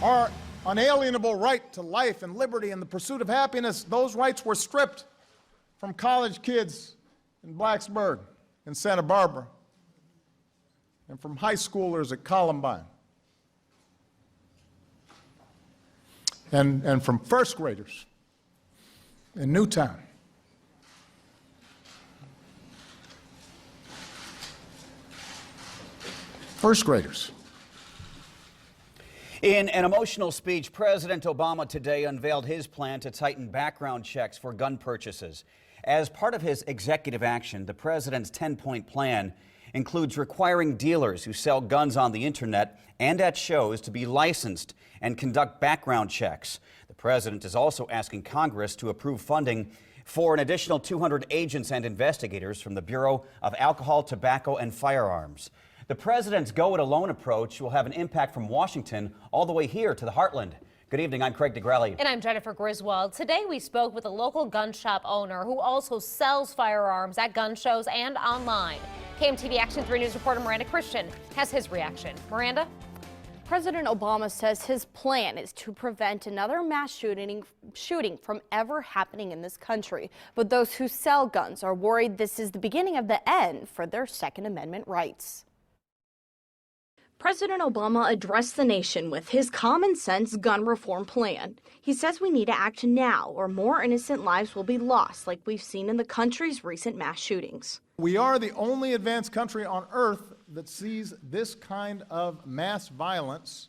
Our unalienable right to life and liberty and the pursuit of happiness, those rights were stripped from college kids in Blacksburg and Santa Barbara, and from high schoolers at Columbine, and from first graders in Newtown. First graders. In an emotional speech, President Obama today unveiled his plan to tighten background checks for gun purchases. As part of his executive action, the president's 10-point plan includes requiring dealers who sell guns on the internet and at shows to be licensed and conduct background checks. The president is also asking Congress to approve funding for an additional 200 agents and investigators from the Bureau of Alcohol, Tobacco, and Firearms. The president's go-it-alone approach will have an impact from Washington all the way here to the heartland. Good evening, I'm Craig DeGrelli. And I'm Jennifer Griswold. Today we spoke with a local gun shop owner who also sells firearms at gun shows and online. KMTV Action 3 News reporter Miranda Christian has his reaction. Miranda? President Obama says his plan is to prevent another mass shooting from ever happening in this country. But those who sell guns are worried this is the beginning of the end for their Second Amendment rights. President Obama addressed the nation with his common-sense gun reform plan. He says we need to act now or more innocent lives will be lost like we've seen in the country's recent mass shootings. We are the only advanced country on earth that sees this kind of mass violence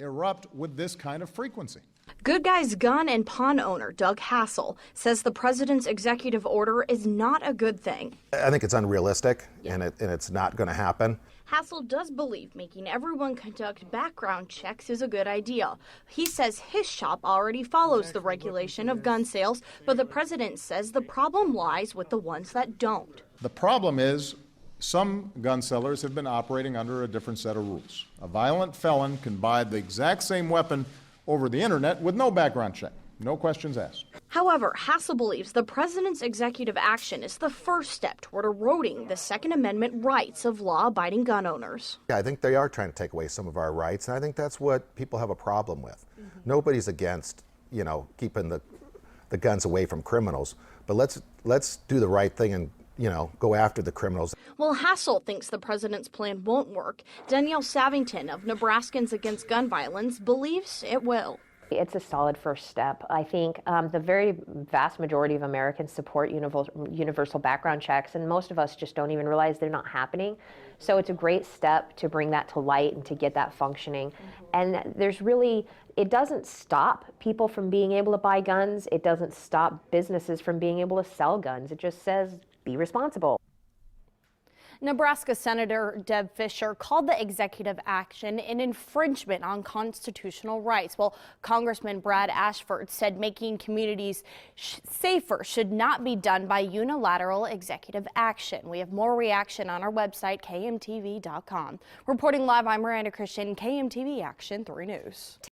erupt with this kind of frequency. Good Guys gun and pawn owner Doug Hassel says the president's executive order is not a good thing. I think it's unrealistic and it's not going to happen. Hassel does believe making everyone conduct background checks is a good idea. He says his shop already follows the regulation of gun sales, but the president says the problem lies with the ones that don't. The problem is some gun sellers have been operating under a different set of rules. A violent felon can buy the exact same weapon over the internet with no background check, no questions asked. However, Hassel believes the president's executive action is the first step toward eroding the Second Amendment rights of law-abiding gun owners. Yeah, I think they are trying to take away some of our rights, and I think that's what people have a problem with. Nobody's against, keeping the guns away from criminals, but let's do the right thing and go after the criminals. Well, Hassel thinks the president's plan won't work. Danielle Savington of Nebraskans Against Gun Violence believes it will. It's a solid first step. I think the very vast majority of Americans support universal background checks, and most of us just don't even realize they're not happening. So it's a great step to bring that to light and to get that functioning. And it doesn't stop people from being able to buy guns. It doesn't stop businesses from being able to sell guns. It just says, be responsible. Nebraska Senator Deb Fischer called the executive action an infringement on constitutional rights, while Congressman Brad Ashford said making communities safer should not be done by unilateral executive action. We have more reaction on our website, KMTV.com. Reporting live, I'm Miranda Christian, KMTV Action 3 News.